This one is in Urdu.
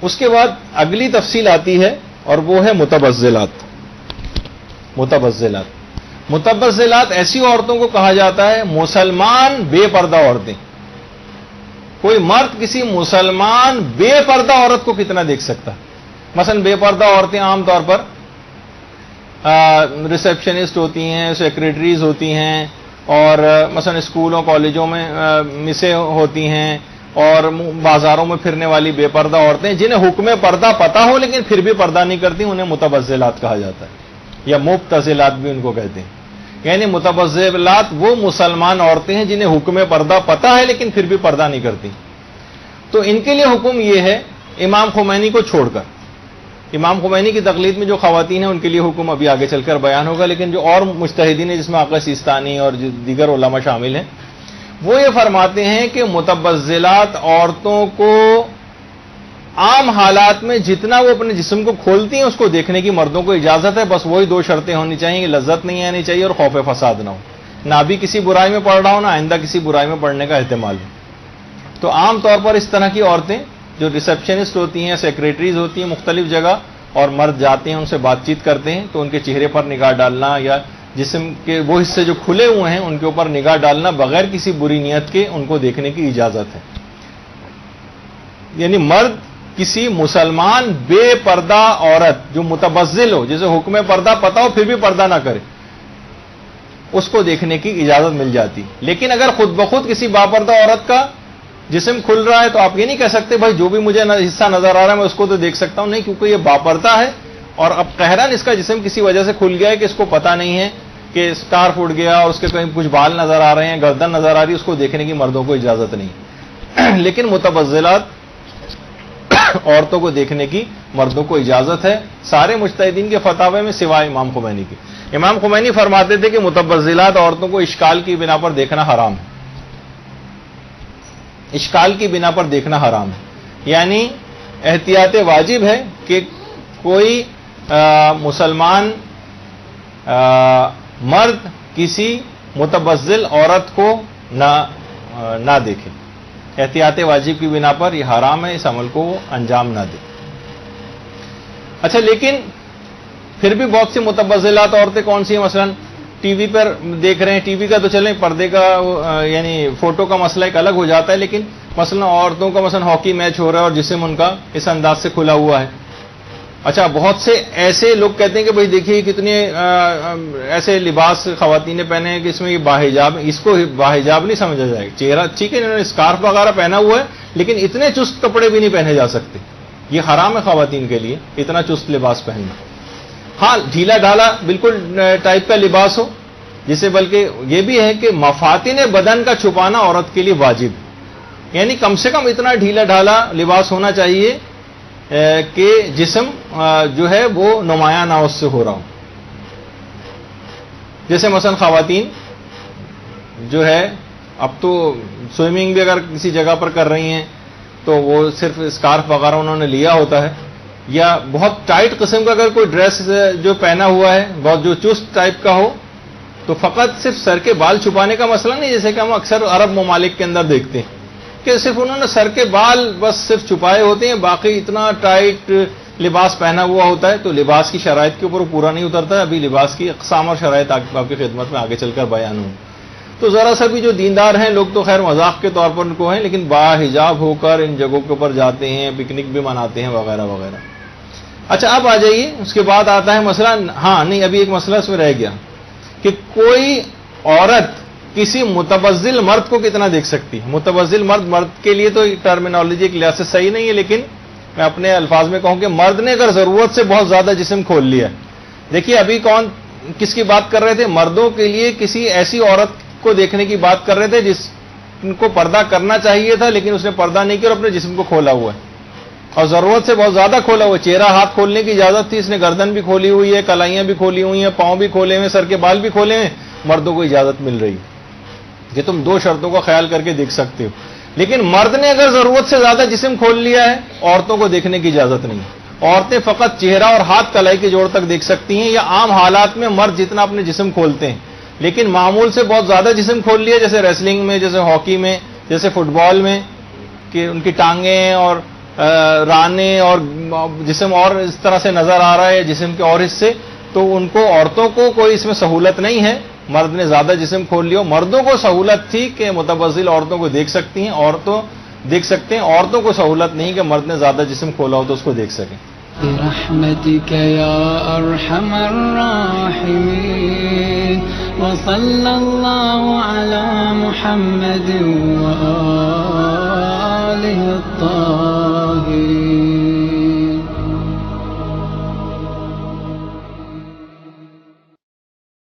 اس کے بعد اگلی تفصیل آتی ہے اور وہ ہے متبذلات. متبذلات ایسی عورتوں کو کہا جاتا ہے مسلمان بے پردہ عورتیں. کوئی مرد کسی مسلمان بے پردہ عورت کو کتنا دیکھ سکتا؟ مثلا بے پردہ عورتیں عام طور پر ریسیپشنسٹ ہوتی ہیں, سیکریٹریز ہوتی ہیں, اور مثلا اسکولوں کالجوں میں مسیں ہوتی ہیں, اور بازاروں میں پھرنے والی بے پردہ عورتیں جنہیں حکم پردہ پتہ ہو لیکن پھر بھی پردہ نہیں کرتی, انہیں متبذلات کہا جاتا ہے, یا مبتذلات بھی ان کو کہتے ہیں. یعنی متبذلات وہ مسلمان عورتیں ہیں جنہیں حکم پردہ پتہ ہے لیکن پھر بھی پردہ نہیں کرتی. تو ان کے لیے حکم یہ ہے, امام خمینی کو چھوڑ کر, امام خمینی کی تقلید میں جو خواتین ہیں ان کے لیے حکم ابھی آگے چل کر بیان ہوگا, لیکن جو اور مجتہدین ہیں جس میں آقا سیستانی اور دیگر علماء شامل ہیں, وہ یہ فرماتے ہیں کہ متبذلات عورتوں کو عام حالات میں جتنا وہ اپنے جسم کو کھولتی ہیں اس کو دیکھنے کی مردوں کو اجازت ہے. بس وہی 2 شرطیں ہونی چاہیے کہ لذت نہیں آنی چاہیے اور خوف فساد نہ ہو, نہ ابھی کسی برائی میں پڑ رہا ہو نہ آئندہ کسی برائی میں پڑنے کا احتمال ہو. تو عام طور پر اس طرح کی عورتیں جو ریسیپشنسٹ ہوتی ہیں, سیکریٹریز ہوتی ہیں مختلف جگہ, اور مرد جاتے ہیں ان سے بات چیت کرتے ہیں, تو ان کے چہرے پر نگاہ ڈالنا یا جسم کے وہ حصے جو کھلے ہوئے ہیں ان کے اوپر نگاہ ڈالنا بغیر کسی بری نیت کے ان کو دیکھنے کی اجازت ہے. یعنی مرد کسی مسلمان بے پردہ عورت جو متبذل ہو, جسے حکم پردہ پتہ ہو پھر بھی پردہ نہ کرے, اس کو دیکھنے کی اجازت مل جاتی. لیکن اگر خود بخود کسی باپردہ عورت کا جسم کھل رہا ہے تو آپ یہ نہیں کہہ سکتے بھائی جو بھی مجھے حصہ نظر آ رہا ہے میں اس کو تو دیکھ سکتا ہوں. نہیں, کیونکہ یہ باپردہ ہے اور اب قہراً اس کا جسم کسی وجہ سے کھل گیا ہے کہ اس کو پتہ نہیں ہے کہ اسکارف اڑ گیا اور اس کے کہیں کچھ بال نظر آ رہے ہیں, گردن نظر آ رہی ہے, اس کو دیکھنے کی مردوں کو اجازت نہیں. لیکن متبذلات عورتوں کو دیکھنے کی مردوں کو اجازت ہے سارے مجتہدین کے فتاوے میں سوائے امام خمینی کے. امام خمینی فرماتے تھے کہ متبذلات عورتوں کو اشکال کی بنا پر دیکھنا حرام ہے, اشکال کی بنا پر دیکھنا حرام ہے. یعنی احتیاط واجب ہے کہ کوئی مسلمان مرد کسی متبذل عورت کو نہ دیکھے. احتیاط واجب کی بنا پر یہ حرام ہے, اس عمل کو وہ انجام نہ دے. اچھا, لیکن پھر بھی بہت سی متبذلات عورتیں کون سی ہیں؟ مثلا ٹی وی پر دیکھ رہے ہیں, ٹی وی کا تو چلیں, پردے کا یعنی فوٹو کا مسئلہ ایک الگ ہو جاتا ہے, لیکن مثلا عورتوں کا مثلا ہاکی میچ ہو رہا ہے اور جسم ان کا اس انداز سے کھلا ہوا ہے. اچھا, بہت سے ایسے لوگ کہتے ہیں کہ بھئی دیکھیے کتنے ایسے لباس خواتین نے پہنے ہیں کہ اس میں یہ باحجاب, اس کو باحجاب نہیں سمجھا جائے گا. چہرہ ٹھیک ہے, انہوں نے اسکارف وغیرہ پہنا ہوا ہے لیکن اتنے چست کپڑے بھی نہیں پہنے جا سکتے. یہ حرام ہے خواتین کے لیے اتنا چست لباس پہننا. ہاں, ڈھیلا ڈھالا بالکل ٹائپ کا لباس ہو, جسے بلکہ یہ بھی ہے کہ مفاتن بدن کا چھپانا عورت کے لیے واجب, یعنی کم سے کم اتنا ڈھیلا ڈھالا لباس ہونا چاہیے کہ جسم جو ہے وہ نمایاں نہ اس سے ہو رہا ہو. جیسے مثلا خواتین جو ہے اب تو سوئمنگ بھی اگر کسی جگہ پر کر رہی ہیں تو وہ صرف اسکارف وغیرہ انہوں نے لیا ہوتا ہے, یا بہت ٹائٹ قسم کا اگر کوئی ڈریس جو پہنا ہوا ہے بہت جو چست ٹائپ کا ہو, تو فقط صرف سر کے بال چھپانے کا مسئلہ نہیں, جیسے کہ ہم اکثر عرب ممالک کے اندر دیکھتے ہیں کہ صرف انہوں نے سر کے بال بس صرف چھپائے ہوتے ہیں, باقی اتنا ٹائٹ لباس پہنا ہوا ہوتا ہے. تو لباس کی شرائط کے اوپر پورا نہیں اترتا ہے. ابھی لباس کی اقسام اور شرائط آپ کی خدمت میں آگے چل کر بیان ہوں. تو ذرا سا بھی جو دیندار ہیں لوگ تو خیر مذاق کے طور پر ان کو ہیں, لیکن باحجاب ہو کر ان جگہوں کے اوپر جاتے ہیں, پکنک بھی مناتے ہیں وغیرہ وغیرہ. اچھا, اب آ جائیے, اس کے بعد آتا ہے مسئلہ, ہاں نہیں ابھی ایک مسئلہ اس میں رہ گیا کہ کوئی عورت کسی متبذل مرد کو کتنا دیکھ سکتی ہے. متبذل مرد کے لیے تو ٹرمینالوجی ایک لحاظ سے صحیح نہیں ہے, لیکن میں اپنے الفاظ میں کہوں کہ مرد نے اگر ضرورت سے بہت زیادہ جسم کھول لیا. دیکھیے ابھی کون کس کی بات کر رہے تھے؟ مردوں کے لیے کسی ایسی عورت کو دیکھنے کی بات کر رہے تھے جس کو پردہ کرنا چاہیے تھا لیکن اس نے پردہ نہیں کیا اور اپنے جسم کو کھولا ہوا ہے, اور ضرورت سے بہت زیادہ کھولا ہوا ہے. چہرہ ہاتھ کھولنے کی اجازت تھی, اس نے گردن بھی کھولی ہوئی ہے, کلائیاں بھی کھولی ہوئی ہیں, پاؤں بھی کھولے ہوئے, سر کے بال بھی کھولے ہوئے. مردوں کو اجازت مل رہی کہ تم 2 شرطوں کا خیال کر کے دیکھ سکتے ہو. لیکن مرد نے اگر ضرورت سے زیادہ جسم کھول لیا ہے, عورتوں کو دیکھنے کی اجازت نہیں. عورتیں فقط چہرہ اور ہاتھ کلائی کے جوڑ تک دیکھ سکتی ہیں, یا عام حالات میں مرد جتنا اپنے جسم کھولتے ہیں, لیکن معمول سے بہت زیادہ جسم کھول لیا, جیسے ریسلنگ میں, جیسے ہاکی میں, جیسے فٹ بال میں, کہ ان کی ٹانگیں اور رانے اور جسم اور اس طرح سے نظر آ رہا ہے جسم کے اور حصے, تو ان کو عورتوں کو کوئی اس میں سہولت نہیں ہے. مرد نے زیادہ جسم کھول لیا, مردوں کو سہولت تھی کہ متبذل عورتوں کو دیکھ سکتی ہیں, عورتوں دیکھ سکتے ہیں, عورتوں کو سہولت نہیں کہ مرد نے زیادہ جسم کھولا ہو تو اس کو دیکھ سکیں. برحمتك يا أرحم الراحمين وصلى الله على محمد وآله